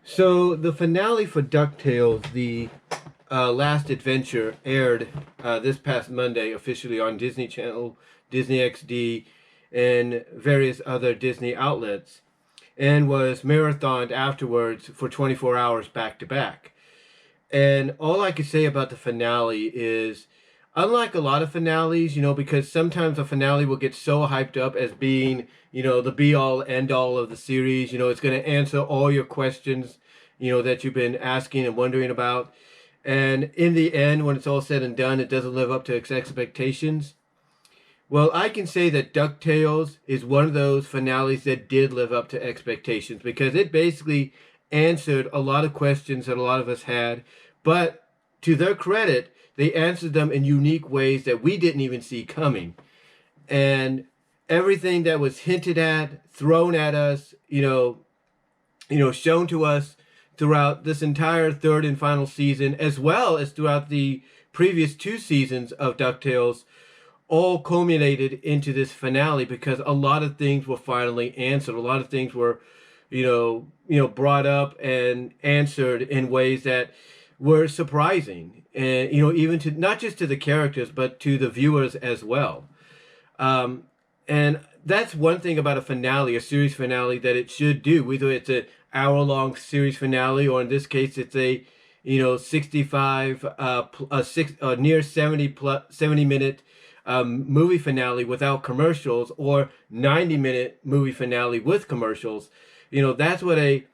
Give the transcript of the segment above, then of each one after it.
So the finale for Ducktales, the last adventure, aired this past Monday officially on Disney Channel, Disney XD, and various other Disney outlets, and was marathoned afterwards for 24 hours back to back. And all I could say about the finale is, unlike a lot of finales, because sometimes a finale will get so hyped up as being, the be all end all of the series, it's going to answer all your questions, that you've been asking and wondering about. And in the end, when it's all said and done, it doesn't live up to its expectations. Well, I can say that DuckTales is one of those finales that did live up to expectations because it basically answered a lot of questions that a lot of us had. But to their credit, they answered them in unique ways that we didn't even see coming. And everything that was hinted at, thrown at us, shown to us throughout this entire third and final season, as well as throughout the previous two seasons of DuckTales, all culminated into this finale because a lot of things were finally answered. A lot of things were, brought up and answered in ways that were surprising, and even to not just to the characters but to the viewers as well. And that's one thing about a finale, a series finale, that it should do. Whether it's an hour-long series finale, or in this case, it's a 65, near 70-minute movie finale without commercials, or 90-minute movie finale with commercials. That's what a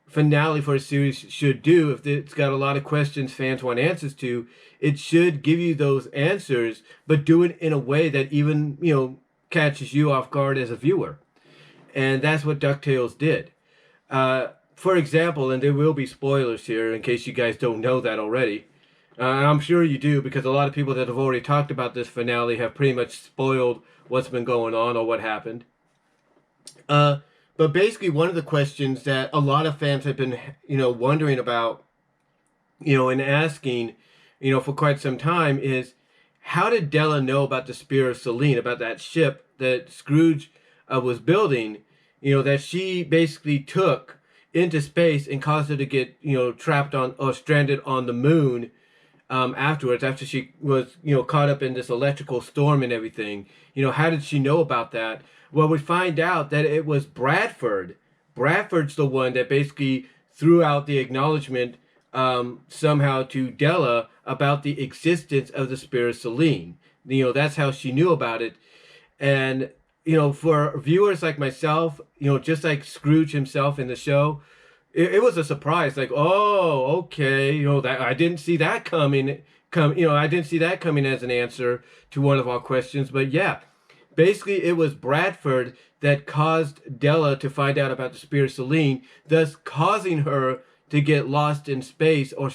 finale for a series should do. If it's got a lot of questions fans want answers to, it should give you those answers, but do it in a way that even, catches you off guard as a viewer. And that's what DuckTales did. For example, and there will be spoilers here in case you guys don't know that already. I'm sure you do, because a lot of people that have already talked about this finale have pretty much spoiled what's been going on or what happened. But basically, one of the questions that a lot of fans have been, wondering about, and asking, for quite some time is, how did Della know about the Spear of Selene, about that ship that Scrooge was building, that she basically took into space and caused her to get, trapped on or stranded on the moon afterwards, after she was, caught up in this electrical storm and everything. How did she know about that? Well, we find out that it was Bradford. Bradford's the one that basically threw out the acknowledgement somehow to Della about the existence of the Spear of Selene. That's how she knew about it. And, for viewers like myself, just like Scrooge himself in the show, it was a surprise. Like, oh, okay, that I didn't see that coming. I didn't see that coming as an answer to one of our questions. But yeah, basically, it was Bradford that caused Della to find out about the Spear of Selene, thus causing her to get lost in space, or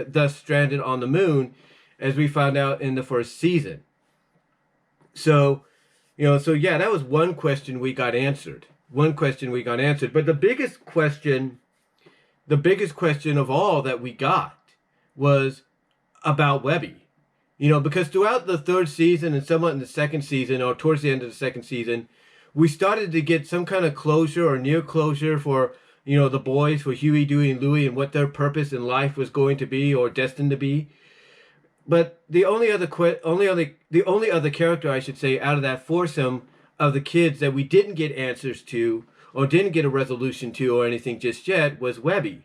thus stranded on the moon, as we found out in the first season. So, yeah, that was one question we got answered. One question we got answered. But the biggest question of all that we got was about Webby. Because throughout the third season and somewhat in the second season, or towards the end of the second season, we started to get some kind of closure or near closure for, the boys, for Huey, Dewey, and Louie, and what their purpose in life was going to be, or destined to be. But the only other character, I should say, out of that foursome of the kids that we didn't get answers to, or didn't get a resolution to, or anything just yet, was Webby.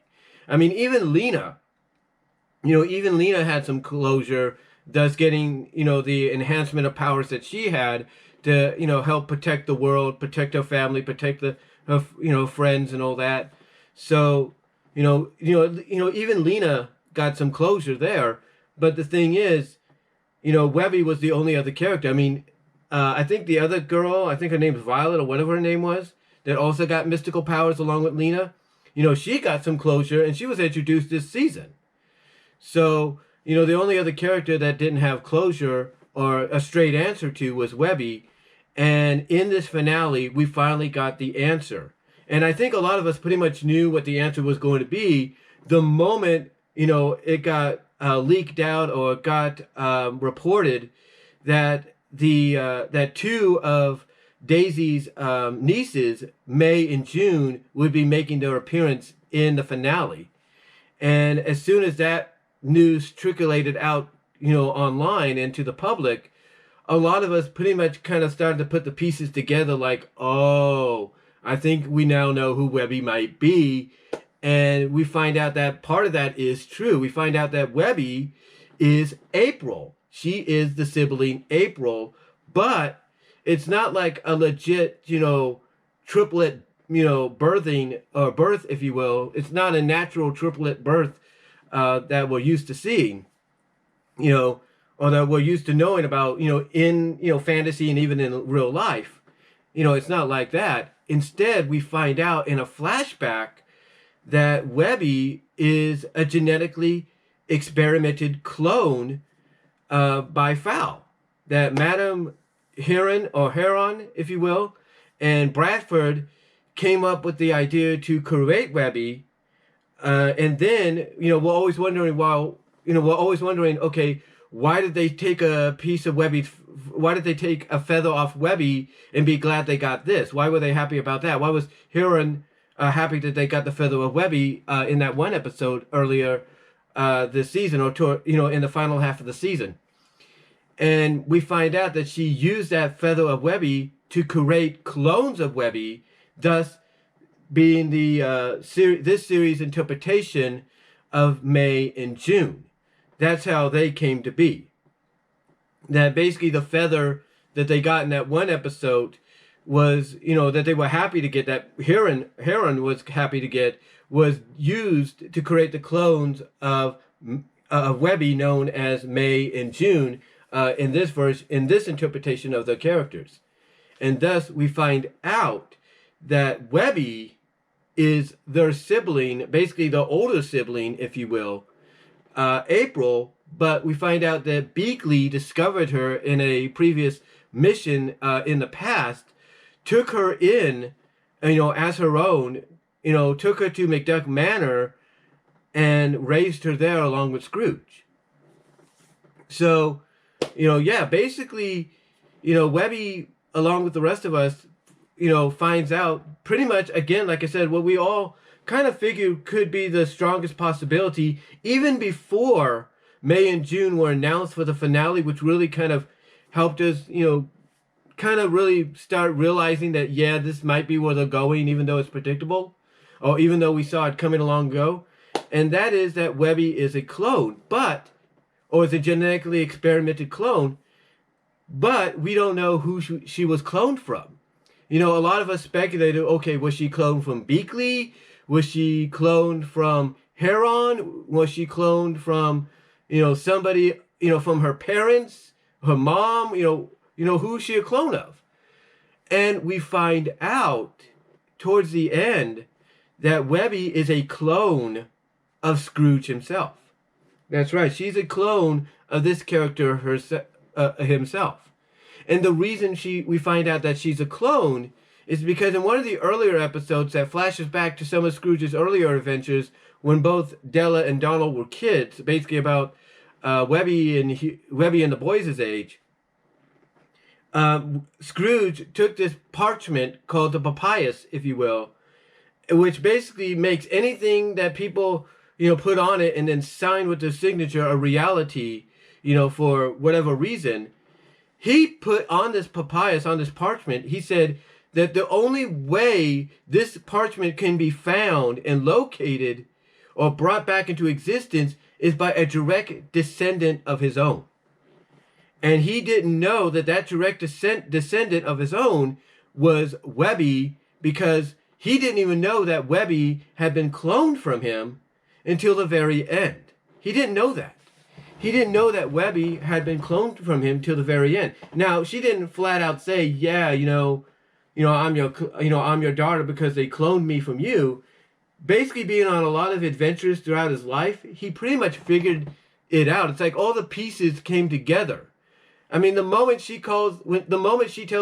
I mean, even Lena had some closure, thus getting, the enhancement of powers that she had to, help protect the world, protect her family, protect her friends and all that. So, even Lena got some closure there. But the thing is, Webby was the only other character. I mean, I think the other girl, I think her name's Violet or whatever her name was, that also got mystical powers along with Lena. She got some closure, and she was introduced this season. So, the only other character that didn't have closure or a straight answer to was Webby. And in this finale, we finally got the answer. And I think a lot of us pretty much knew what the answer was going to be the moment, it got leaked out, or got reported that that two of Daisy's nieces, May and June, would be making their appearance in the finale. And as soon as that news trickulated out, online into the public, a lot of us pretty much kind of started to put the pieces together like, oh, I think we now know who Webby might be. And we find out that part of that is true. We find out that Webby is April. She is the sibling April, but it's not like a legit, triplet, birthing or birth, if you will. It's not a natural triplet birth that we're used to seeing, or that we're used to knowing about, in, fantasy and even in real life. It's not like that. Instead, we find out in a flashback that Webby is a genetically experimented clone by FOWL. That Madame Heron, if you will, and Bradford came up with the idea to create Webby. And then, we're always wondering, okay, why did they take a piece of Webby? Why did they take a feather off Webby and be glad they got this? Why were they happy about that? Why was Heron happy that they got the feather of Webby in that one episode earlier this season, or in the final half of the season? And we find out that she used that feather of Webby to create clones of Webby, thus being the this series' interpretation of May and June. That's how they came to be. That basically the feather that they got in that one episode was, that they were happy to get, that Heron was happy to get, was used to create the clones of Webby known as May and June in this interpretation of the characters. And thus we find out that Webby is their sibling, basically the older sibling, if you will, April, but we find out that Beakley discovered her in a previous mission in the past, took her in, as her own, took her to McDuck Manor and raised her there along with Scrooge. So, basically, Webby, along with the rest of us, finds out pretty much, again, like I said, what we all kind of figured could be the strongest possibility, even before May and June were announced for the finale, which really kind of helped us, kind of really start realizing that, yeah, this might be where they're going, even though it's predictable, or even though we saw it coming along ago. And that is that Webby is a clone, or is a genetically experimented clone, but we don't know who she was cloned from. A lot of us speculated, okay, was she cloned from Beakley? Was she cloned from Heron? Was she cloned from, somebody, from her parents, her mom? Who is she a clone of? And we find out towards the end that Webby is a clone of Scrooge himself. That's right. She's a clone of this character himself. And the reason we find out that she's a clone is because in one of the earlier episodes that flashes back to some of Scrooge's earlier adventures when both Della and Donald were kids, basically about Webby and the boys' age, Scrooge took this parchment called the papyrus, if you will, which basically makes anything that people, put on it and then sign with their signature a reality, for whatever reason. He put on this papyrus, on this parchment, he said that the only way this parchment can be found and located or brought back into existence is by a direct descendant of his own. And he didn't know that direct descendant of his own was Webby, because he didn't even know that Webby had been cloned from him until the very end. He didn't know that. He didn't know that Webby had been cloned from him till the very end. Now, she didn't flat out say, yeah, I'm your daughter because they cloned me from you. Basically, being on a lot of adventures throughout his life, he pretty much figured it out. It's like all the pieces came together. I mean, the moment she tells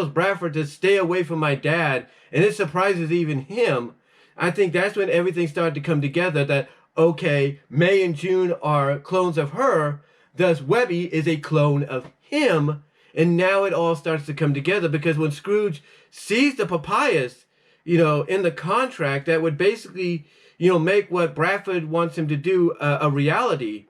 Bradford to stay away from my dad, and it surprises even him, I think that's when everything started to come together. That, okay, May and June are clones of her, thus Webby is a clone of him, and now it all starts to come together, because when Scrooge sees the papyrus, in the contract that would basically, make what Bradford wants him to do a reality,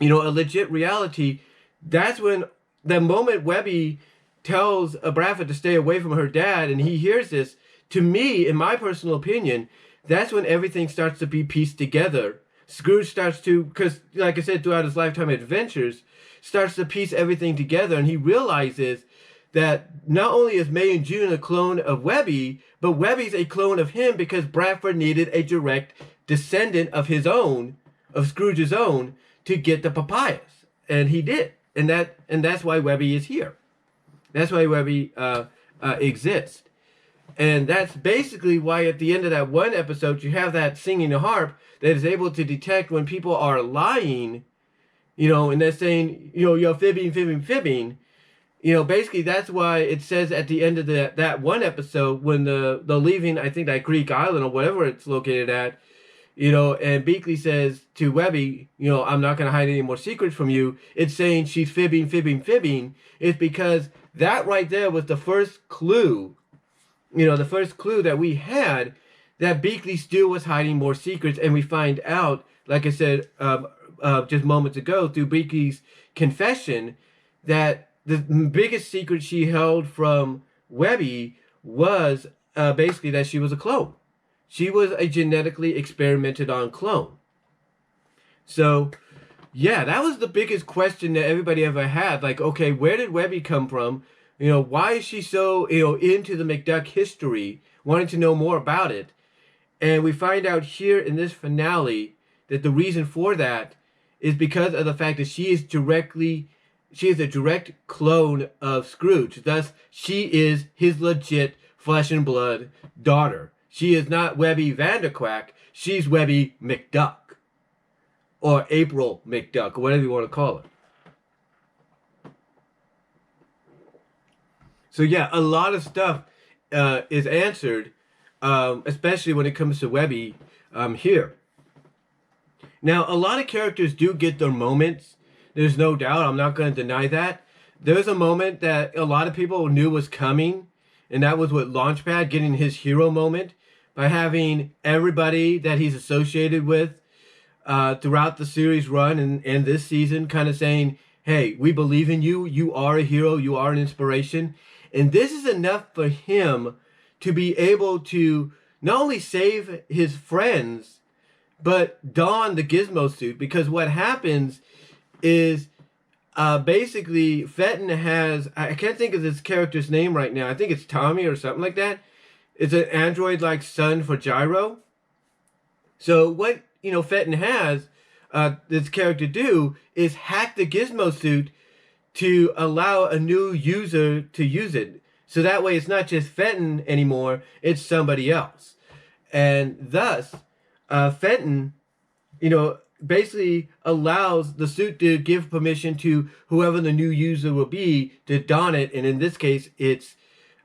a legit reality. That's when the moment Webby tells Bradford to stay away from her dad and he hears this, to me, in my personal opinion, that's when everything starts to be pieced together. Scrooge starts to, because like I said, throughout his lifetime adventures, starts to piece everything together, and he realizes that not only is May and June a clone of Webby, but Webby's a clone of him because Bradford needed a direct descendant of his own, of Scrooge's own, to get the papayas, and he did, and that's why Webby is here. That's why Webby exists. And that's basically why at the end of that one episode, you have that singing harp that is able to detect when people are lying, and they're saying, you're fibbing. Basically that's why it says at the end of that one episode when the leaving, I think that Greek island or whatever it's located at, and Beakley says to Webby, I'm not going to hide any more secrets from you. It's saying she's fibbing. It's because that right there was the first clue. The first clue that we had that Beakley still was hiding more secrets, and we find out, like I said just moments ago, through Beakley's confession, that the biggest secret she held from Webby was basically that she was a clone. She was a genetically experimented on clone. So, yeah, that was the biggest question that everybody ever had. Like, okay, where did Webby come from? Why is she so, into the McDuck history, wanting to know more about it? And we find out here in this finale that the reason for that is because of the fact that she is a direct clone of Scrooge. Thus, she is his legit flesh and blood daughter. She is not Webby Vanderquack. She's Webby McDuck. Or April McDuck, or whatever you want to call her. So yeah, a lot of stuff is answered, especially when it comes to Webby here. Now, a lot of characters do get their moments. There's no doubt. I'm not going to deny that. There's a moment that a lot of people knew was coming, and that was with Launchpad getting his hero moment by having everybody that he's associated with throughout the series run and this season kind of saying, hey, we believe in you. You are a hero. You are an inspiration. And this is enough for him to be able to not only save his friends, but don the Gizmo suit. Because what happens is basically Fenton has, I can't think of this character's name right now. I think it's Tommy or something like that. It's an android-like son for Gyro. So what, Fenton has this character do is hack the Gizmo suit to allow a new user to use it. So that way it's not just Fenton anymore, it's somebody else. And thus, Fenton, basically allows the suit to give permission to whoever the new user will be to don it. And in this case, it's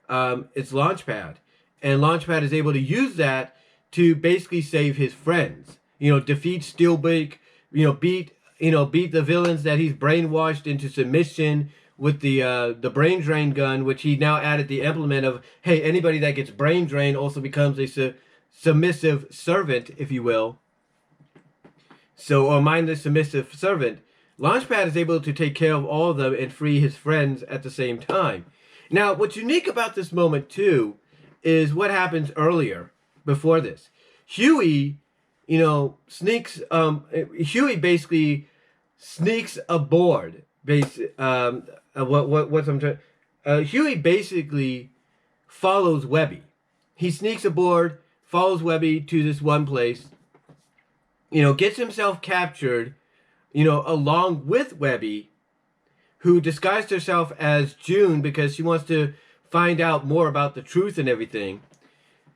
Launchpad. And Launchpad is able to use that to basically save his friends. Defeat Steelbeak, beat the villains that he's brainwashed into submission with the brain drain gun, which he now added the implement of, hey, anybody that gets brain drained also becomes a submissive servant, if you will. So, or mindless submissive servant. Launchpad is able to take care of all of them and free his friends at the same time. Now, what's unique about this moment, too, is what happens earlier, before this. Huey, sneaks, Huey basically sneaks aboard. Huey basically follows Webby. He sneaks aboard, follows Webby to this one place, gets himself captured, along with Webby, who disguised herself as June because she wants to find out more about the truth and everything.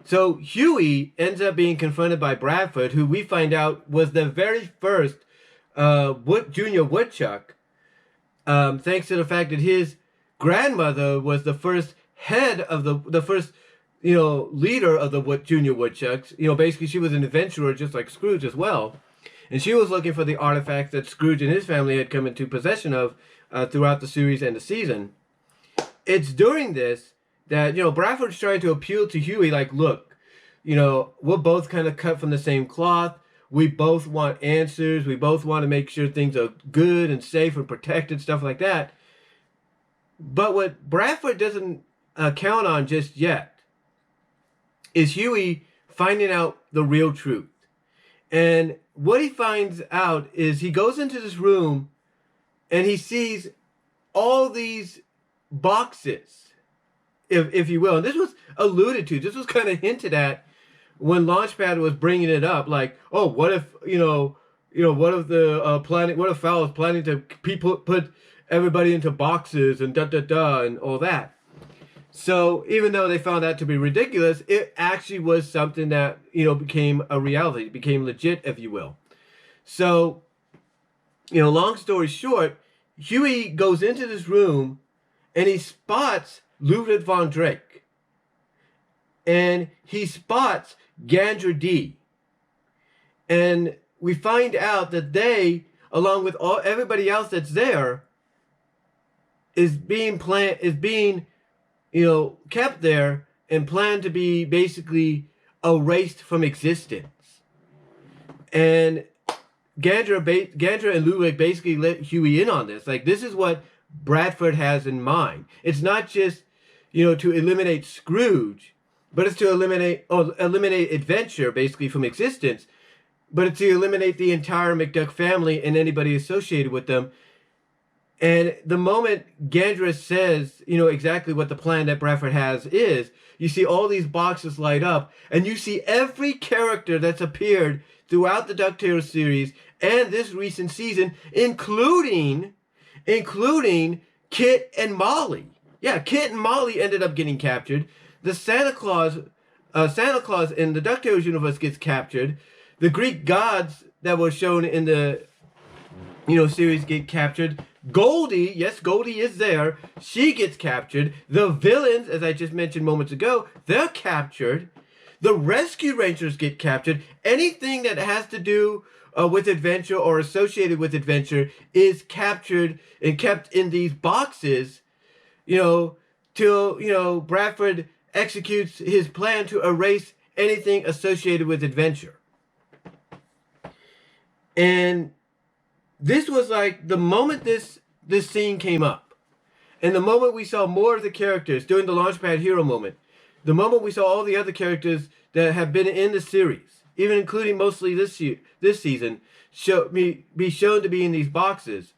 So Huey ends up being confronted by Bradford, who we find out was the very first Junior Woodchuck, thanks to the fact that his grandmother was the first head of the first, leader of the Junior Woodchucks. Basically she was an adventurer just like Scrooge as well. And she was looking for the artifacts that Scrooge and his family had come into possession of throughout the series and the season. It's during this that, Bradford's trying to appeal to Huey, like, look, we're both kind of cut from the same cloth. We both want answers. We both want to make sure things are good and safe and protected, stuff like that. But what Bradford doesn't count on just yet is Huey finding out the real truth. And what he finds out is he goes into this room and he sees all these boxes, if you will. And this was alluded to. This was kind of hinted at when Launchpad was bringing it up. Like, oh, what if, what if the what if FOWL is planning to put everybody into boxes and and all that. So even though they found that to be ridiculous, it actually was something that, became a reality, became legit, if you will. So, long story short, Huey goes into this room and he spots Ludwig von Drake. And he spots Gandra D. And we find out that they, along with everybody else that's there, is being kept there and planned to be basically erased from existence. And Gandra and Ludwig basically let Huey in on this. Like, this is what Bradford has in mind. It's not just, to eliminate Scrooge, but it's to eliminate Adventure basically from existence. But it's to eliminate the entire McDuck family and anybody associated with them. And the moment Gandra says, exactly what the plan that Bradford has is, you see all these boxes light up, and you see every character that's appeared throughout the Ducktales series and this recent season, including Kit and Molly. Yeah, Kit and Molly ended up getting captured. The Santa Claus in the Ducktales universe gets captured. The Greek gods that were shown in the series get captured. Goldie, yes, Goldie is there. She gets captured. The villains, as I just mentioned moments ago, they're captured. The Rescue Rangers get captured. Anything that has to do with adventure or associated with adventure is captured and kept in these boxes, till, Bradford executes his plan to erase anything associated with adventure. And this was like the moment this scene came up, and the moment we saw more of the characters during the Launchpad hero moment, the moment we saw all the other characters that have been in the series, even including mostly this season, be shown to be in these boxes.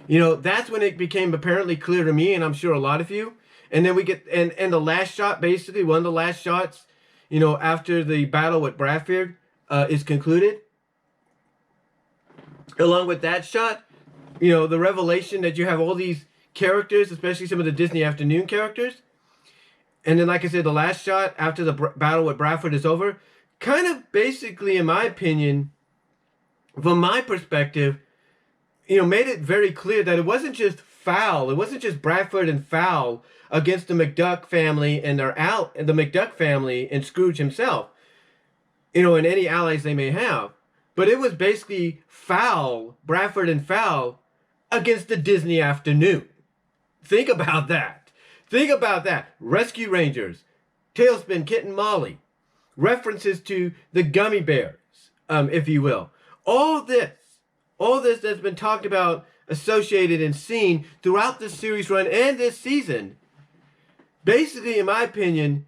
That's when it became apparently clear to me, and I'm sure a lot of you. And then we get and the last shot, basically one of the last shots, after the battle with Bradford is concluded. Along with that shot, the revelation that you have all these characters, especially some of the Disney Afternoon characters. And then, like I said, the last shot after the battle with Bradford is over, kind of basically, in my opinion, from my perspective, made it very clear that it wasn't just FOWL. It wasn't just Bradford and FOWL against the McDuck family and the McDuck family and Scrooge himself, and any allies they may have. But it was basically Bradford and FOWL against the Disney Afternoon. Think about that. Rescue Rangers, Tailspin, Kit and Molly, references to the gummy bears, if you will. All this that's been talked about, associated and seen throughout the series run and this season, basically, in my opinion,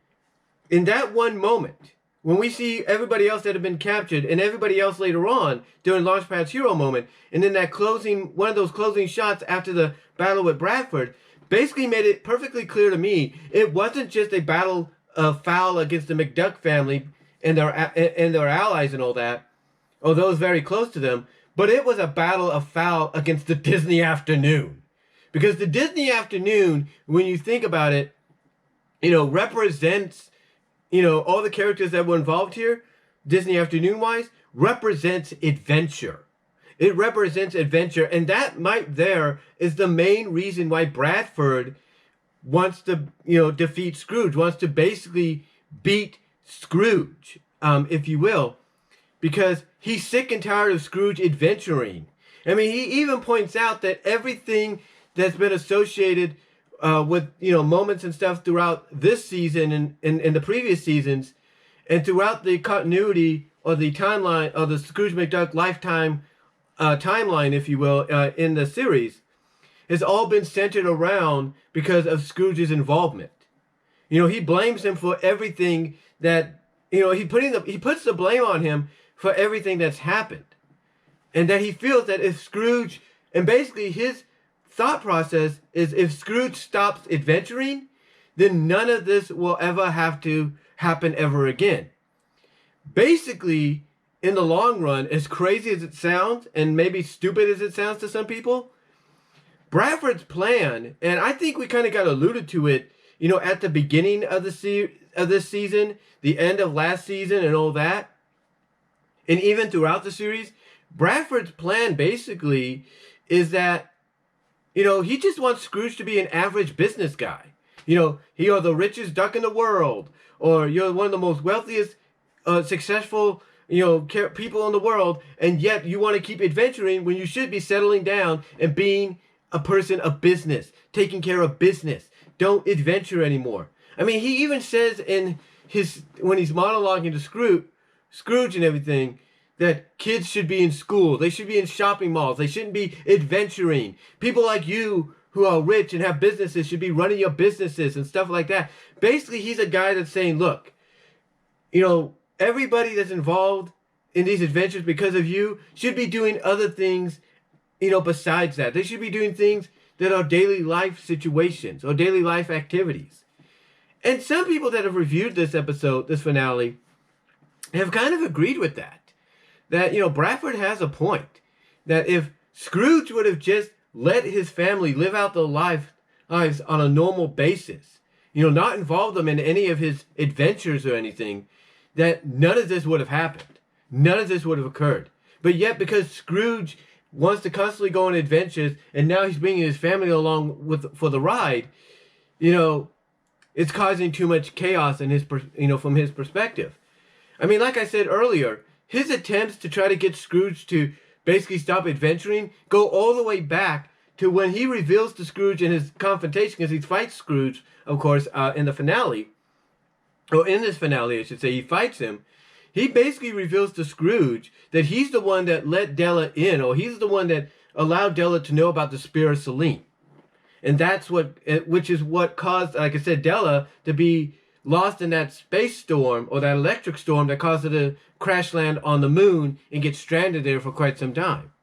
in that one moment, when we see everybody else that have been captured and everybody else later on during Launchpad's hero moment, and then that one of those closing shots after the battle with Bradford, basically made it perfectly clear to me it wasn't just a battle of FOWL against the McDuck family and their allies and all that, or those very close to them, but it was a battle of FOWL against the Disney Afternoon. Because the Disney Afternoon, when you think about it, represents, all the characters that were involved here, Disney Afternoon-wise, represents adventure. It represents adventure, and that there is the main reason why Bradford wants to, defeat Scrooge, wants to basically beat Scrooge, if you will, because he's sick and tired of Scrooge adventuring. I mean, he even points out that everything that's been associated with, you know, moments and stuff throughout this season and in the previous seasons, and throughout the continuity or the timeline of the Scrooge McDuck lifetime timeline, if you will, in the series, has all been centered around because of Scrooge's involvement. You know, he blames him for everything that, you know, he puts the blame on him for everything that's happened. And that he feels that if Scrooge, and basically his thought process is, if Scrooge stops adventuring, then none of this will ever have to happen ever again. Basically, in the long run, as crazy as it sounds, and maybe stupid as it sounds to some people, Bradford's plan, and I think we kind of got alluded to it, you know, at the beginning of this season, the end of last season and all that, and even throughout the series, Bradford's plan basically is that, you know, he just wants Scrooge to be an average business guy. You know, you're the richest duck in the world, or you're one of the most wealthiest, successful, you know, people in the world, and yet you want to keep adventuring when you should be settling down and being a person of business, taking care of business. Don't adventure anymore. I mean, he even says in when he's monologuing to Scrooge and everything, that kids should be in school, they should be in shopping malls, they shouldn't be adventuring. People like you who are rich and have businesses should be running your businesses and stuff like that. Basically, he's a guy that's saying, look, you know, everybody that's involved in these adventures because of you should be doing other things, you know, besides that. They should be doing things that are daily life situations or daily life activities. And some people that have reviewed this episode, this finale, have kind of agreed with that. That, you know, Bradford has a point. That if Scrooge would have just let his family live out their lives on a normal basis, you know, not involve them in any of his adventures or anything, that none of this would have happened. None of this would have occurred. But yet, because Scrooge wants to constantly go on adventures, and now he's bringing his family along for the ride, you know, it's causing too much chaos in from his perspective. I mean, like I said earlier, his attempts to try to get Scrooge to basically stop adventuring go all the way back to when he reveals to Scrooge in his confrontation, because he fights Scrooge, of course, in the finale, or in this finale, I should say, he fights him. He basically reveals to Scrooge that he's the one that let Della in, or he's the one that allowed Della to know about the spirit of Celine. And that's which is what caused, like I said, Della to be lost in that space storm, or that electric storm that caused her to crash land on the moon and get stranded there for quite some time.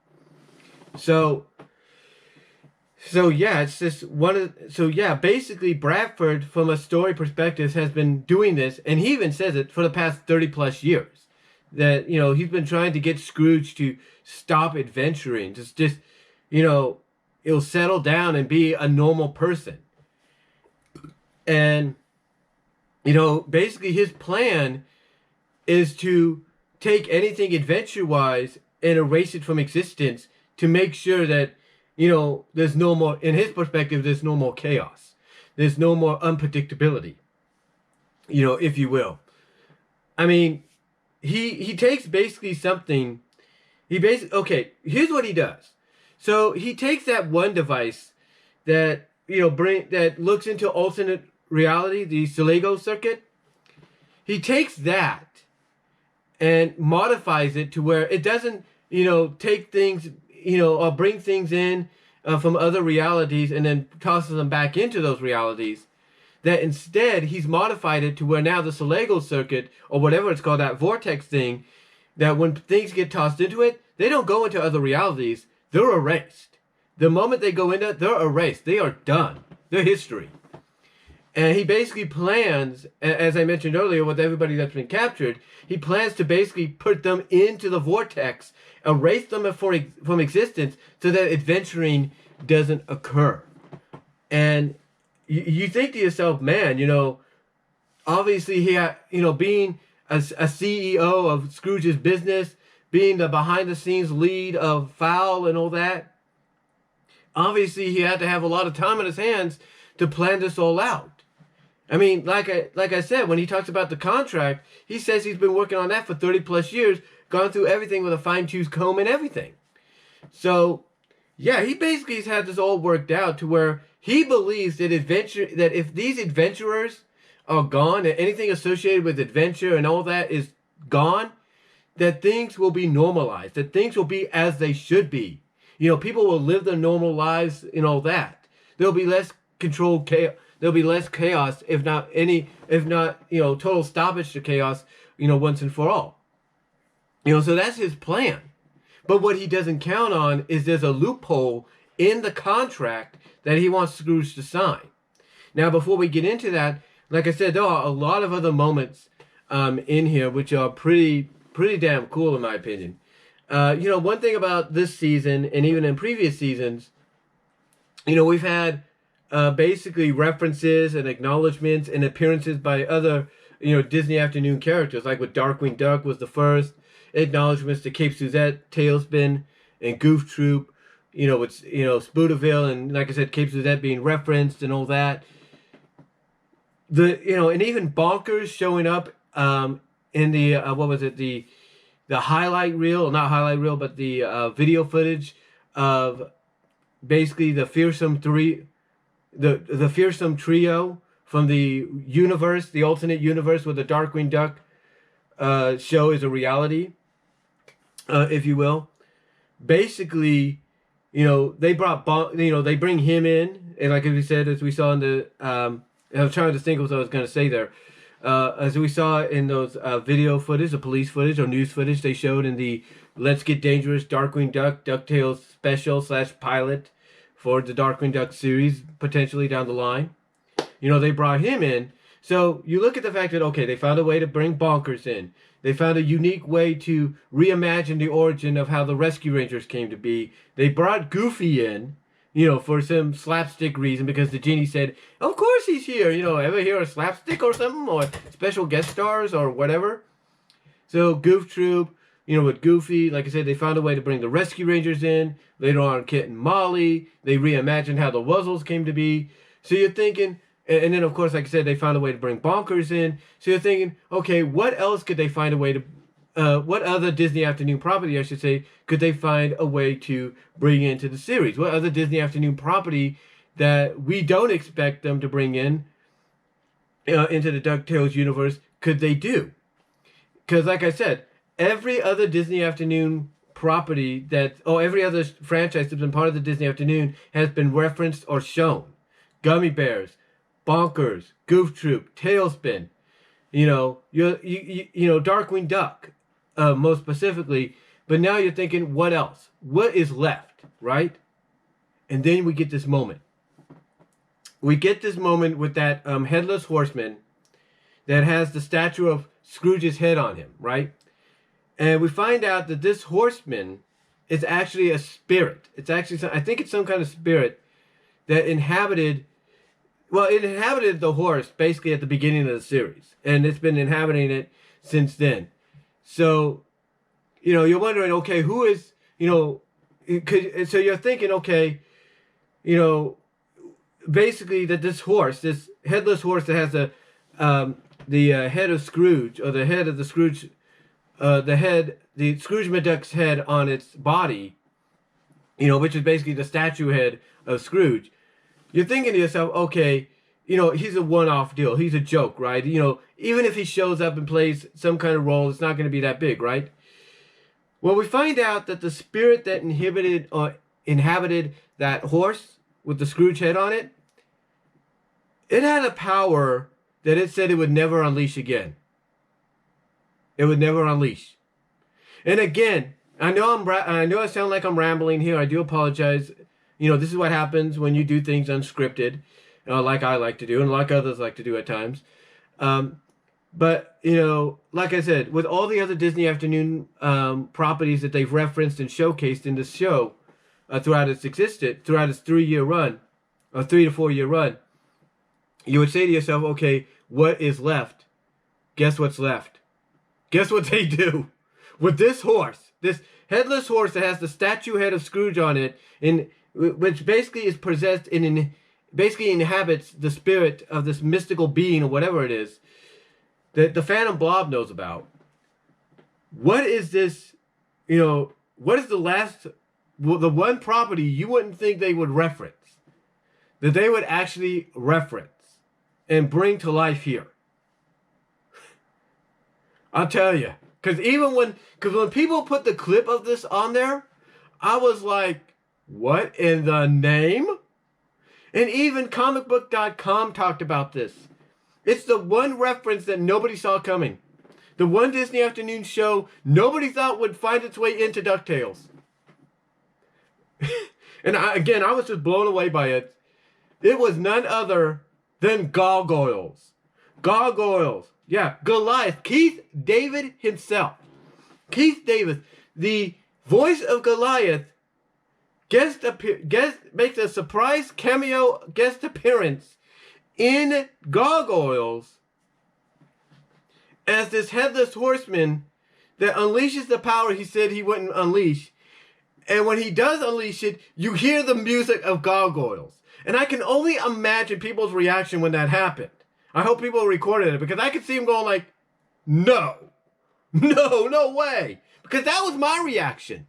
So yeah, it's just basically Bradford, from a story perspective, has been doing this, and he even says it for the past 30 plus years. That, you know, he's been trying to get Scrooge to stop adventuring, just you know, he'll settle down and be a normal person. And, you know, basically his plan is to take anything adventure-wise and erase it from existence to make sure that, you know, there's no more, in his perspective, there's no more chaos. There's no more unpredictability, you know, if you will. I mean, he takes basically something, okay, here's what he does. So he takes that one device that, you know, that looks into alternate reality, the Sligo circuit. He takes that and modifies it to where it doesn't, you know, take things, you know, or bring things in from other realities and then tosses them back into those realities. That instead, he's modified it to where now the Sligo circuit, or whatever it's called, that vortex thing, that when things get tossed into it, they don't go into other realities. They're erased. The moment they go into it, they're erased. They are done. They're history. And he basically plans, as I mentioned earlier, with everybody that's been captured, he plans to basically put them into the vortex, erase them from existence so that adventuring doesn't occur. And you think to yourself, man, you know, obviously he had, you know, being a CEO of Scrooge's business, being the behind-the-scenes lead of FOWL and all that, obviously he had to have a lot of time on his hands to plan this all out. I mean, like I said, when he talks about the contract, he says he's been working on that for 30 plus years, gone through everything with a fine-tooth comb and everything. So, yeah, he basically has had this all worked out to where he believes that if these adventurers are gone, that anything associated with adventure and all that is gone, that things will be normalized, that things will be as they should be. People will live their normal lives and all that. There'll be less controlled chaos. There'll be less chaos, if not total stoppage to chaos, once and for all. So that's his plan. But what he doesn't count on is there's a loophole in the contract that he wants Scrooge to sign. Now, before we get into that, like I said, there are a lot of other moments in here which are pretty damn cool in my opinion. One thing about this season, and even in previous seasons, we've had basically references and acknowledgments and appearances by other, Disney Afternoon characters, like with Darkwing Duck was the first, acknowledgments to Cape Suzette, Tailspin, and Goof Troop, with, Spootaville, and like I said, Cape Suzette being referenced and all that. And even Bonkers showing up in the, the highlight reel, not highlight reel, but the video footage of basically the fearsome the fearsome trio from the universe, the alternate universe where the Darkwing Duck show is a reality, if you will. Basically, they they bring him in, and like we said, as we saw in the, I was trying to think of what I was going to say there. As we saw in those video footage, the police footage or news footage they showed in the Let's Get Dangerous Darkwing Duck Ducktales special / pilot for the Darkwing Duck series, potentially down the line. They brought him in. So you look at the fact that, okay, they found a way to bring Bonkers in. They found a unique way to reimagine the origin of how the Rescue Rangers came to be. They brought Goofy in, for some slapstick reason, because the genie said, of course he's here. Ever hear a slapstick or something, or special guest stars or whatever? So Goof Troop, with Goofy, like I said, they found a way to bring the Rescue Rangers in. Later on, Kit and Molly, they reimagined how the Wuzzles came to be. So you're thinking, and then of course, like I said, they found a way to bring Bonkers in. So you're thinking, okay, what else could they find a way to, what other Disney Afternoon property, I should say, could they find a way to bring into the series? What other Disney Afternoon property that we don't expect them to bring in into the DuckTales universe could they do? Because like I said, every other Disney Afternoon property every other franchise that's been part of the Disney Afternoon has been referenced or shown. Gummy Bears, Bonkers, Goof Troop, Tailspin, Darkwing Duck, most specifically. But now you're thinking, what else? What is left, right? And then we get this moment. We get this moment with that headless horseman that has the statue of Scrooge's head on him, right? And we find out that this horseman is actually a spirit. It's actually, I think it's some kind of spirit that inhabited the horse basically at the beginning of the series. And it's been inhabiting it since then. So, you're wondering, okay, who is, so you're thinking, okay, basically that this headless horse that has the head of Scrooge, or the head of the Scrooge, the Scrooge McDuck's head on its body, which is basically the statue head of Scrooge. You're thinking to yourself, okay, he's a one-off deal. He's a joke, right? Even if he shows up and plays some kind of role, it's not going to be that big, right? Well, we find out that the spirit that inhabited that horse with the Scrooge head on it, it had a power that it said it would never unleash again. It would never unleash. And again, I know I sound like I'm rambling here. I do apologize. This is what happens when you do things unscripted, like I like to do, and like others like to do at times. But, like I said, with all the other Disney Afternoon properties that they've referenced and showcased in this show throughout its 3-year run, or 3 to 4 year run, you would say to yourself, okay, what is left? Guess what's left? Guess what they do with this horse, this headless horse that has the statue head of Scrooge on it, which basically is possessed basically inhabits the spirit of this mystical being or whatever it is that the Phantom Blob knows about. What is this? What is the one property you wouldn't think they would reference? that they would actually reference and bring to life here. I'll tell you. Because when people put the clip of this on there, I was like, what in the name? And even comicbook.com talked about this. It's the one reference that nobody saw coming. The one Disney afternoon show nobody thought would find its way into Ducktales. And I was just blown away by it. It was none other than Gargoyles. Gargoyles. Yeah, Goliath. Keith David himself. Keith David, the voice of Goliath, makes a surprise cameo guest appearance in Gargoyles as this headless horseman that unleashes the power he said he wouldn't unleash. And when he does unleash it, you hear the music of Gargoyles. And I can only imagine people's reaction when that happened. I hope people recorded it, because I could see them going like, no, no way. Because that was my reaction.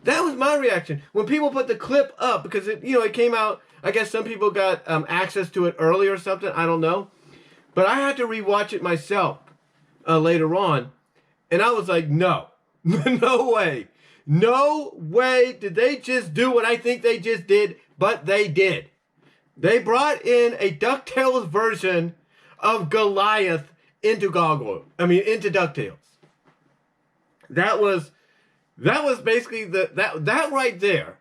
That was my reaction. When people put the clip up, because it came out, I guess some people got access to it early or something, I don't know. But I had to rewatch it myself later on. And I was like, no, no way. No way did they just do what I think they just did, but they did. They brought in a DuckTales version of Goliath into Ducktales. That was basically that right there.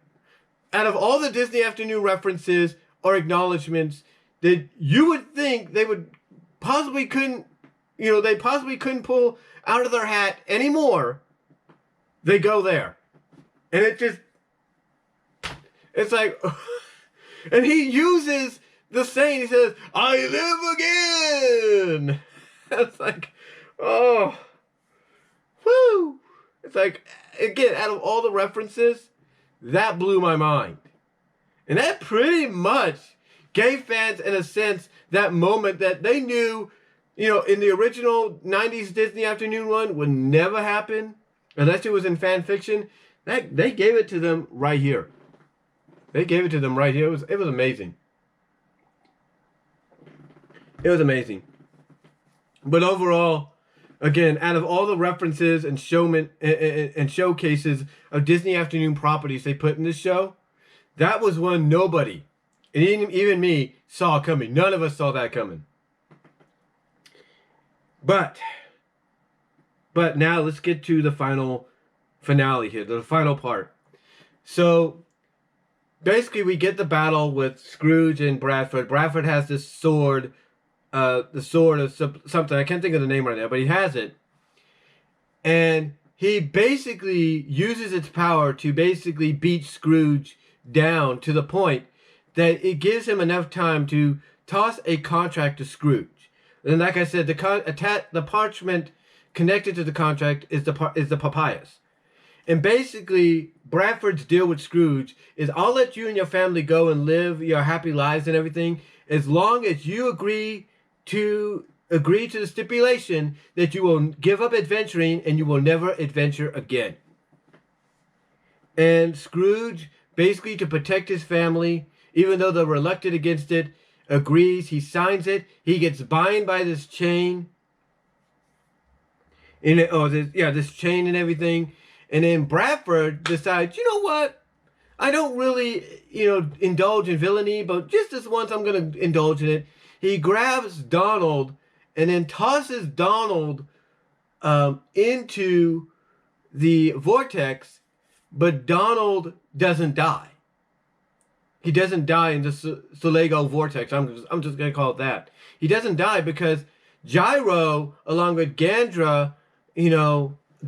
Out of all the Disney afternoon references or acknowledgments that you would think they possibly couldn't pull out of their hat anymore, they go there. And it's like, and he uses the saying, he says, I live again. It's like, oh, whoo. It's like, again, out of all the references, that blew my mind. And that pretty much gave fans, in a sense, that moment that they knew, in the original 90s Disney afternoon run would never happen, unless it was in fan fiction. They gave it to them right here. They gave it to them right here. It was amazing. It was amazing. But overall, again, out of all the references and showcases of Disney afternoon properties they put in this show, that was one nobody, and even me, saw coming. None of us saw that coming. But now let's get to the final finale here, the final part. So basically we get the battle with Scrooge and Bradford. Bradford has this sword, the sword of something. I can't think of the name right now, but he has it. And he basically uses its power to basically beat Scrooge down to the point that it gives him enough time to toss a contract to Scrooge. And like I said, the parchment connected to the contract is the papyrus. And basically, Bradford's deal with Scrooge is, I'll let you and your family go and live your happy lives and everything, as long as you agree to the stipulation that you will give up adventuring and you will never adventure again. And Scrooge, basically to protect his family, even though they're reluctant against it, agrees. He signs it. He gets bound by this chain. This chain and everything. And then Bradford decides, you know what? I don't really, indulge in villainy, but just this once I'm going to indulge in it. He grabs Donald and then tosses Donald into the vortex, but Donald doesn't die. He doesn't die in the Solego vortex. I'm just going to call it that. He doesn't die because Gyro, along with Gandra,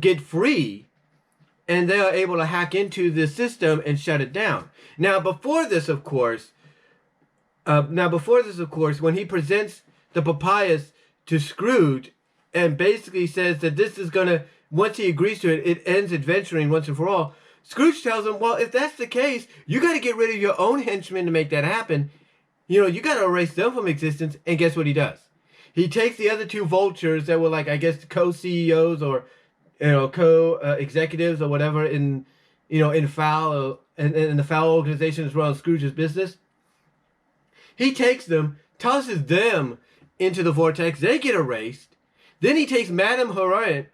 get free. And they are able to hack into the system and shut it down. Now, before this, of course, when he presents the papyrus to Scrooge and basically says that this is going to, once he agrees to it, it ends adventuring once and for all. Scrooge tells him, well, if that's the case, you got to get rid of your own henchmen to make that happen. You got to erase them from existence. And guess what he does? He takes the other two vultures that were like, I guess, co-CEOs or co-executives or whatever in FOWL and the FOWL organization as well as Scrooge's business. He takes them, tosses them into the vortex. They get erased. Then he takes Madame Heron,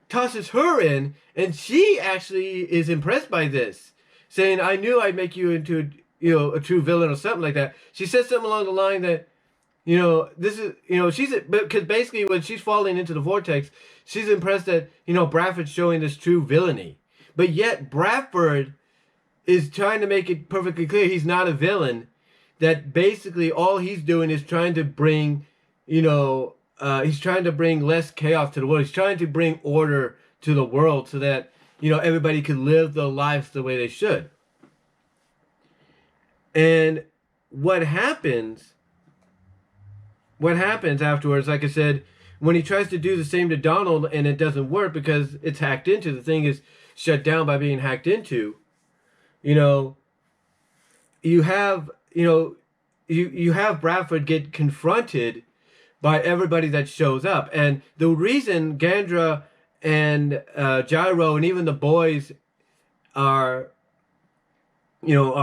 tosses her in, and she actually is impressed by this, saying, "I knew I'd make you into, a true villain," or something like that. She says something along the line that, this is, because basically when she's falling into the vortex, she's impressed that, Bradford's showing this true villainy. But yet Bradford is trying to make it perfectly clear he's not a villain, that basically all he's doing is trying to bring, he's trying to bring less chaos to the world. He's trying to bring order to the world so that, everybody can live their lives the way they should. And what happens afterwards, like I said, when he tries to do the same to Donald and it doesn't work because it's hacked into, the thing is shut down by being hacked into, you have Bradford get confronted by everybody that shows up. And the reason Gandra and Gyro and even the boys are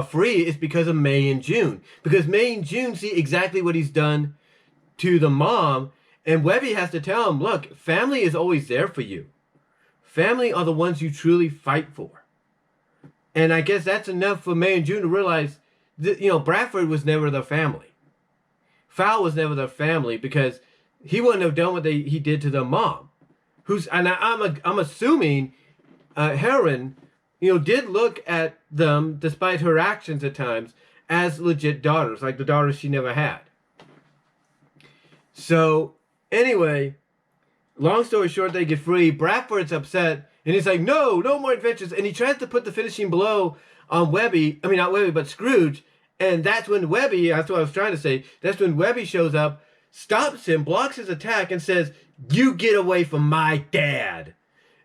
free is because of May and June. Because May and June see exactly what he's done to the mom, and Webby has to tell him, look, family is always there for you. Family are the ones you truly fight for. And I guess that's enough for May and June to realize that, Bradford was never their family. FOWL was never their family because he wouldn't have done what he did to the mom. I'm assuming Heron, did look at them, despite her actions at times, as legit daughters, like the daughters she never had. So, anyway, long story short, they get free. Bradford's upset, and he's like, no more adventures. And he tries to put the finishing blow on Webby. I mean, not Webby, but Scrooge. And that's when Webby, that's what I was trying to say, that's when Webby shows up, stops him, blocks his attack, and says, you get away from my dad.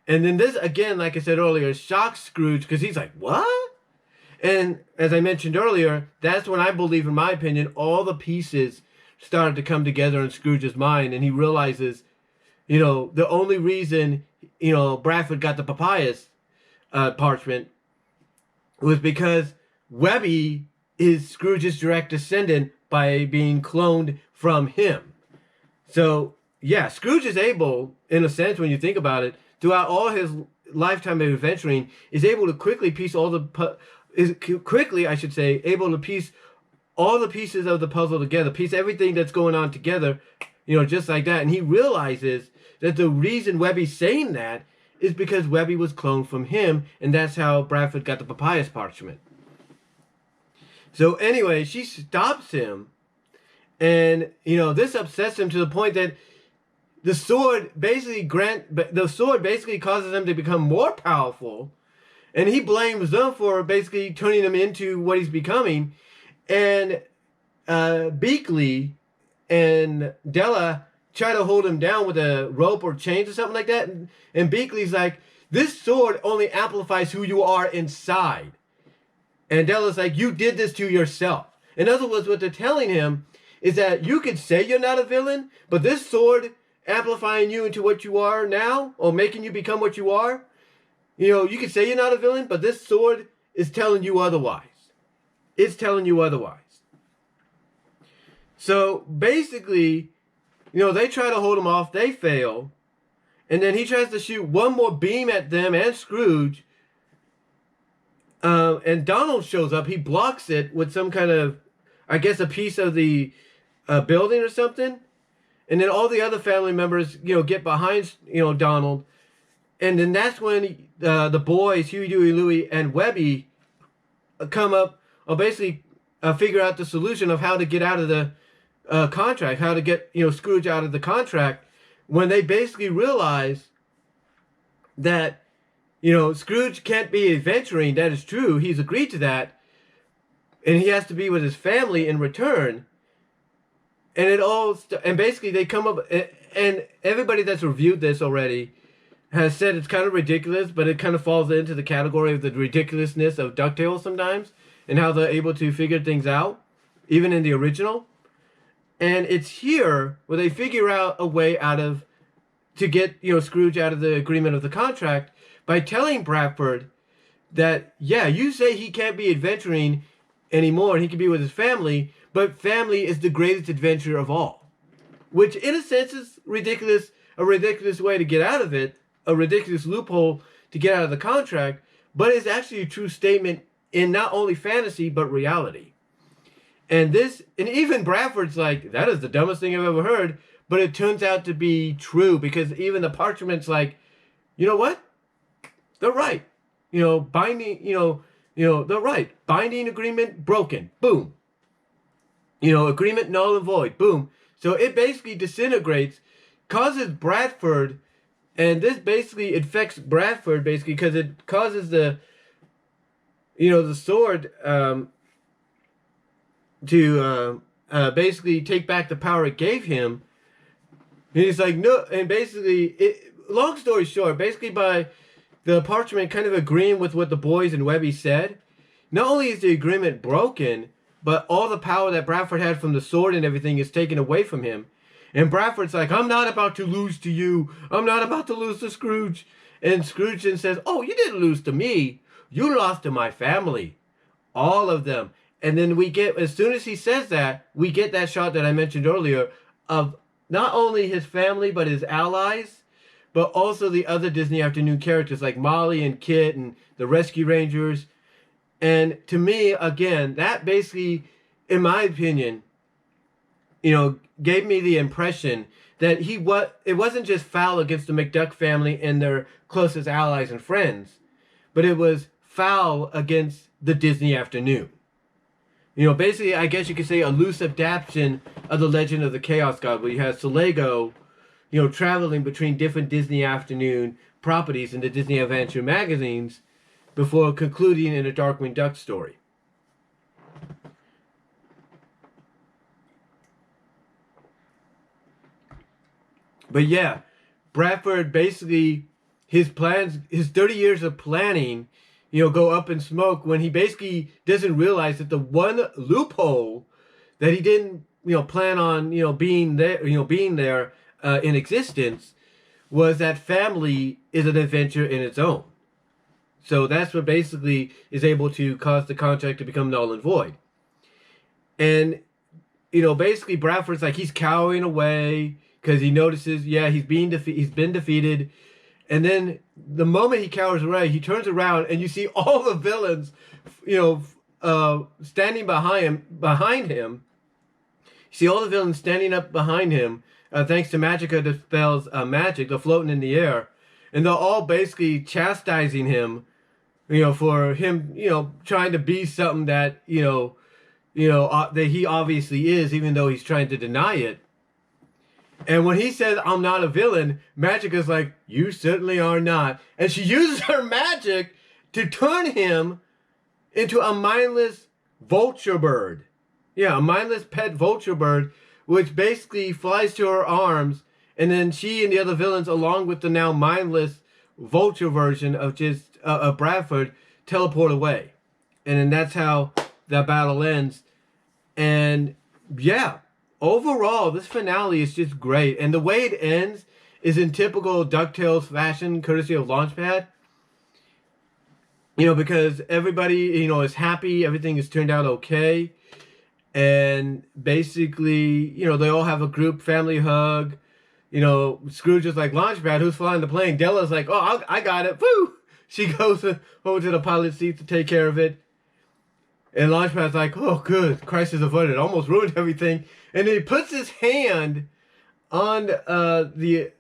And then this, again, like I said earlier, shocks Scrooge, because he's like, what? And as I mentioned earlier, that's when I believe, in my opinion, all the pieces started to come together in Scrooge's mind, and he realizes, the only reason, Bradford got the papayas parchment was because Webby is Scrooge's direct descendant by being cloned from him. So, yeah, Scrooge is able, in a sense, when you think about it, throughout all his lifetime of adventuring, is able to quickly piece able to piece all the pieces of the puzzle together, piece everything that's going on together, just like that. And he realizes that the reason Webby's saying that is because Webby was cloned from him, and that's how Bradford got the papayas parchment. So anyway, she stops him, and, this upsets him to the point that the sword basically causes him to become more powerful, and he blames them for basically turning him into what he's becoming. And Beakley and Della try to hold him down with a rope or chains or something like that. And Beakley's like, this sword only amplifies who you are inside. And Della's like, you did this to yourself. In other words, what they're telling him is that you could say you're not a villain, but this sword amplifying you into what you are now, or making you become what you are, you could say you're not a villain, but this sword is telling you otherwise. It's telling you otherwise. So basically, they try to hold him off. They fail. And then he tries to shoot one more beam at them and Scrooge. And Donald shows up. He blocks it with some kind of, I guess, a piece of the building or something. And then all the other family members, get behind, Donald. And then that's when the boys, Huey, Dewey, Louie, and Webby come up, or basically figure out the solution of how to get out of the contract, how to get, Scrooge out of the contract, when they basically realize that, Scrooge can't be adventuring. That is true. He's agreed to that. And he has to be with his family in return. And basically they come up, and everybody that's reviewed this already has said it's kind of ridiculous, but it kind of falls into the category of the ridiculousness of Ducktales sometimes, and how they're able to figure things out, even in the original. And it's here where they figure out a way to get, Scrooge out of the agreement of the contract by telling Bradford that, yeah, you say he can't be adventuring anymore, and he can be with his family, but family is the greatest adventure of all. Which, in a sense, is ridiculous, a ridiculous way to get out of it, a ridiculous loophole to get out of the contract, but it's actually a true statement in not only fantasy, but reality. And even Bradford's like, that is the dumbest thing I've ever heard, but it turns out to be true, because even the Parchment's like, you know what? They're right. Binding, they're right. Binding agreement broken. Boom. Agreement null and void. Boom. So it basically disintegrates, causes Bradford, and this basically affects Bradford basically because it causes the sword to basically take back the power it gave him. And he's like, no, and basically, long story short, basically by the Parchment kind of agreeing with what the boys and Webby said, not only is the agreement broken, but all the power that Bradford had from the sword and everything is taken away from him. And Bradford's like, I'm not about to lose to you. I'm not about to lose to Scrooge. And Scrooge then says, oh, you didn't lose to me. You lost to my family. All of them. And then we get, as soon as he says that, we get that shot that I mentioned earlier of not only his family, but his allies, but also the other Disney Afternoon characters like Molly and Kit and the Rescue Rangers. And to me, again, that basically, in my opinion, gave me the impression that it wasn't just foul against the McDuck family and their closest allies and friends, but it was foul against the Disney Afternoon. Basically, I guess you could say a loose adaptation of the Legend of the Chaos God, where you have Solego, traveling between different Disney Afternoon properties in the Disney Adventure magazines before concluding in a Darkwing Duck story. But yeah, Bradford basically, his plans, his 30 years of planning, go up in smoke when he basically doesn't realize that the one loophole that he didn't, plan on, being there, in existence, was that family is an adventure in its own. So that's what basically is able to cause the contract to become null and void. And, basically Bradford's like, he's cowering away because he notices, he's been defeated. And then the moment he cowers away, he turns around and you see all the villains, standing behind him. You see all the villains standing up behind him, thanks to Magica Dispel's magic. They're floating in the air. And they're all basically chastising him, for him, trying to be something that, that he obviously is, even though he's trying to deny it. And when he says, I'm not a villain, Magica's like, you certainly are not. And she uses her magic to turn him into a mindless vulture bird. Yeah, a mindless pet vulture bird, which basically flies to her arms. And then she and the other villains, along with the now mindless vulture version of of Bradford, teleport away. And then that's how that battle ends. And yeah, overall, this finale is just great. And the way it ends is in typical DuckTales fashion, courtesy of Launchpad. Because everybody, is happy. Everything has turned out okay. And basically, they all have a group family hug. Scrooge is like, Launchpad, who's flying the plane? Della's like, oh, I got it. Woo! She goes over to the pilot seat to take care of it. And Launchpad's like, oh, good. Crisis averted. Almost ruined everything. And then he puts his hand on the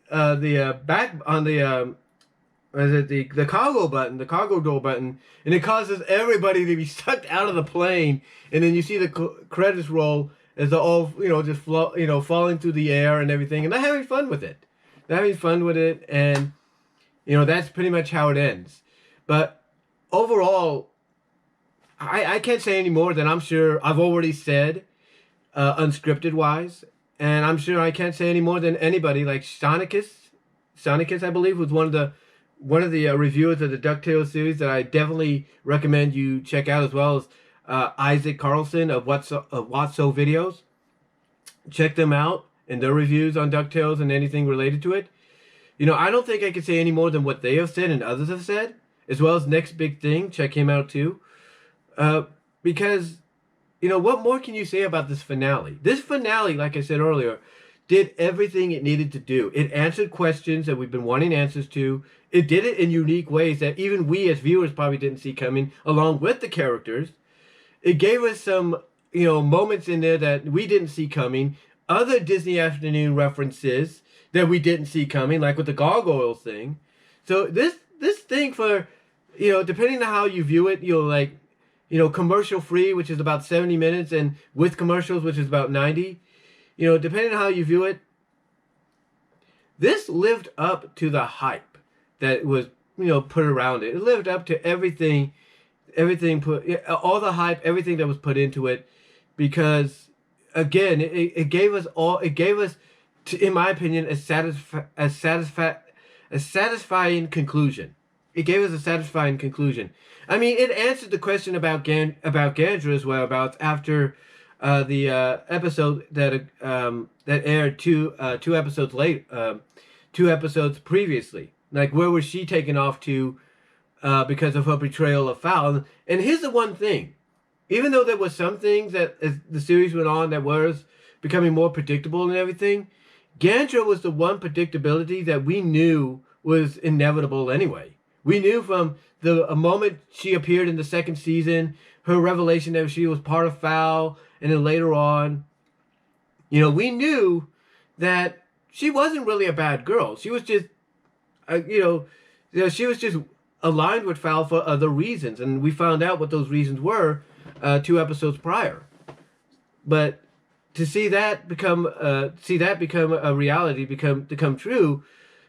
cargo button, the cargo door button, and it causes everybody to be sucked out of the plane. And then you see the credits roll as they're all, just falling through the air and everything. And they're having fun with it. And, that's pretty much how it ends. But overall, I can't say any more than I'm sure I've already said, unscripted wise, and I'm sure I can't say any more than anybody. Like Sonicus, I believe, was one of the reviewers of the DuckTales series that I definitely recommend you check out, as well as Isaac Carlson of What's So Videos. Check them out and their reviews on DuckTales and anything related to it. I don't think I can say any more than what they have said and others have said, as well as Next Big Thing. Check him out too. Because what more can you say about this finale? This finale, like I said earlier, did everything it needed to do. It answered questions that we've been wanting answers to. It did it in unique ways that even we as viewers probably didn't see coming, along with the characters. It gave us some, moments in there that we didn't see coming. Other Disney Afternoon references that we didn't see coming, like with the gargoyles thing. So this thing for, depending on how you view it, commercial free, which is about 70 minutes, and with commercials, which is about 90. Depending on how you view it, this lived up to the hype that was, put around it. It lived up to everything all the hype, everything that was put into it, because again, it gave us, in my opinion, a satisfying conclusion. It gave us a satisfying conclusion. I mean, it answered the question about Gandra's whereabouts after the episode that aired two episodes late, 2 episodes previously. Like, where was she taken off to because of her betrayal of FOWL? And here's the one thing: even though there were some things that, as the series went on, that was becoming more predictable and everything, Gandra was the one predictability that we knew was inevitable anyway. We knew from the moment she appeared in the second season, her revelation that she was part of FOWL, and then later on, we knew that she wasn't really a bad girl. She was just, she was just aligned with FOWL for other reasons, and we found out what those reasons were 2 episodes prior. But to see that become a reality, to come true,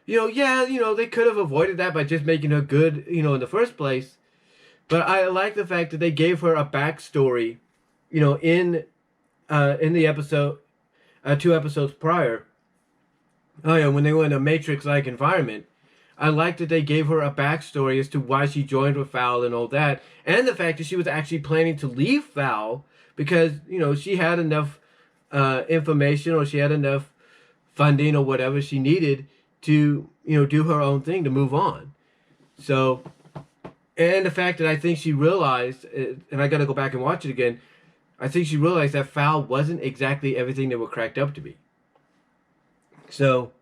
they could have avoided that by just making her good, in the first place. But I like the fact that they gave her a backstory, in the episode, 2 episodes prior. Oh yeah, when they were in a Matrix-like environment, I like that they gave her a backstory as to why she joined with FOWL and all that, and the fact that she was actually planning to leave FOWL because she had enough information, or she had enough funding or whatever she needed to do her own thing, to move on. So, and the fact that I think she realized, and I got to go back and watch it again, I think she realized that FOWL wasn't exactly everything they were cracked up to be. So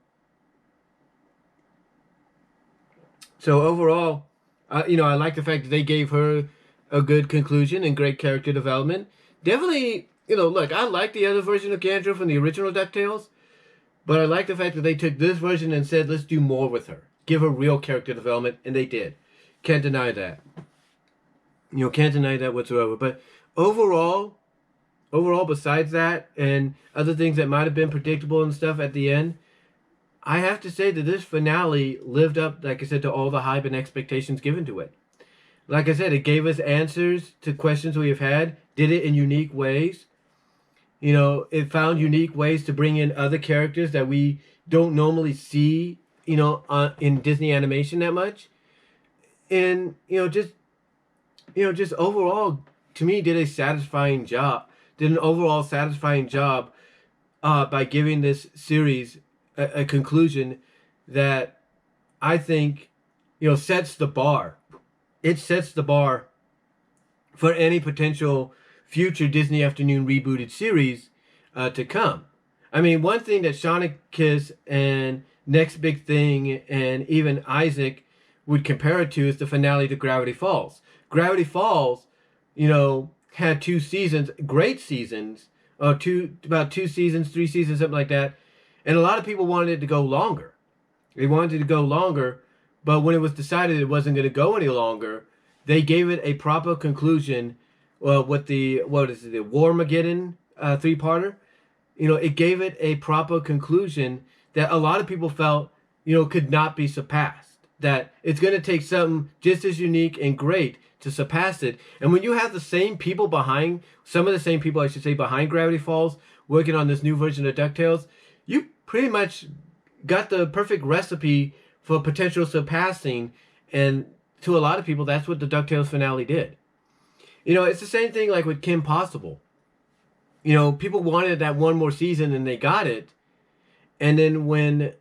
overall, I like the fact that they gave her a good conclusion and great character development. Definitely, look, I like the other version of Gandra from the original Ducktales, but I like the fact that they took this version and said, let's do more with her. Give her real character development, and they did. Can't deny that. Can't deny that whatsoever. But overall, besides that, and other things that might have been predictable and stuff at the end, I have to say that this finale lived up, like I said, to all the hype and expectations given to it. Like I said, it gave us answers to questions we have had, did it in unique ways. It found unique ways to bring in other characters that we don't normally see, in Disney animation that much. And, just overall, to me, did an overall satisfying job by giving this series a conclusion that I think, sets the bar. It sets the bar for any potential future Disney Afternoon rebooted series to come. I mean, one thing that Shauna Kiss and Next Big Thing and even Isaac would compare it to is the finale to Gravity Falls. Gravity Falls, had 2 seasons, great seasons, about 2 seasons, 3 seasons, something like that. And a lot of people wanted it to go longer. They wanted it to go longer, but when it was decided it wasn't going to go any longer, they gave it a proper conclusion with the Warmageddon 3-parter. It gave it a proper conclusion that a lot of people felt, could not be surpassed. That it's going to take something just as unique and great to surpass it. And when you have the same people behind Gravity Falls, working on this new version of DuckTales, you pretty much got the perfect recipe for potential surpassing. And to a lot of people, that's what the DuckTales finale did. It's the same thing like with Kim Possible. People wanted that one more season and they got it. And then when,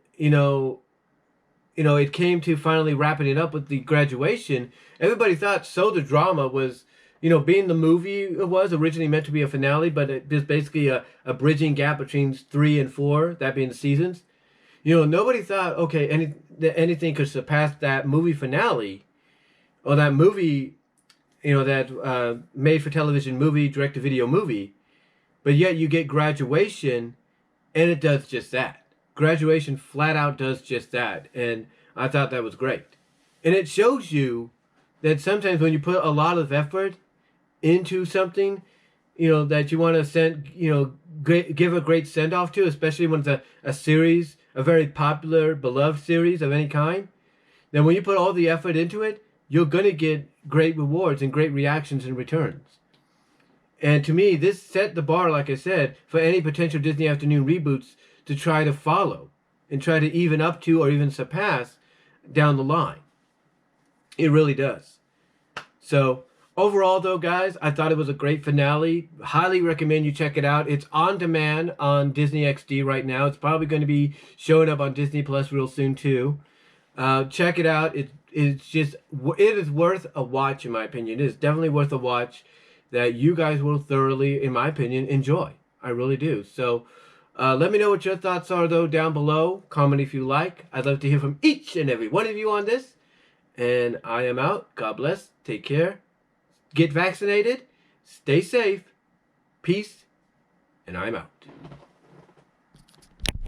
it came to finally wrapping it up with the graduation, everybody thought So the Drama was being the movie it was originally meant to be a finale, but it was basically a bridging gap between 3 and 4, that being the seasons. Nobody thought, okay, that anything could surpass that movie finale, or that movie, that made for television movie, direct to video movie. But yet you get Graduation, and it does just that. Graduation flat out does just that, and I thought that was great. And it shows you that sometimes when you put a lot of effort into something, that you want to give a great send off to, especially when it's a series, a very popular, beloved series of any kind, then when you put all the effort into it, you're going to get great rewards and great reactions and returns. And to me, this set the bar, like I said, for any potential Disney Afternoon reboots to try to follow and try to even up to or even surpass down the line. It really does. So, overall, though, guys, I thought it was a great finale. Highly recommend you check it out. It's on demand on Disney XD right now. It's probably going to be showing up on Disney Plus real soon, too. Check it out. It is worth a watch, in my opinion. It is definitely worth a watch that you guys will thoroughly, in my opinion, enjoy. I really do. So, let me know what your thoughts are, though, down below. Comment if you like. I'd love to hear from each and every one of you on this. And I am out. God bless. Take care. Get vaccinated. Stay safe. Peace. And I'm out.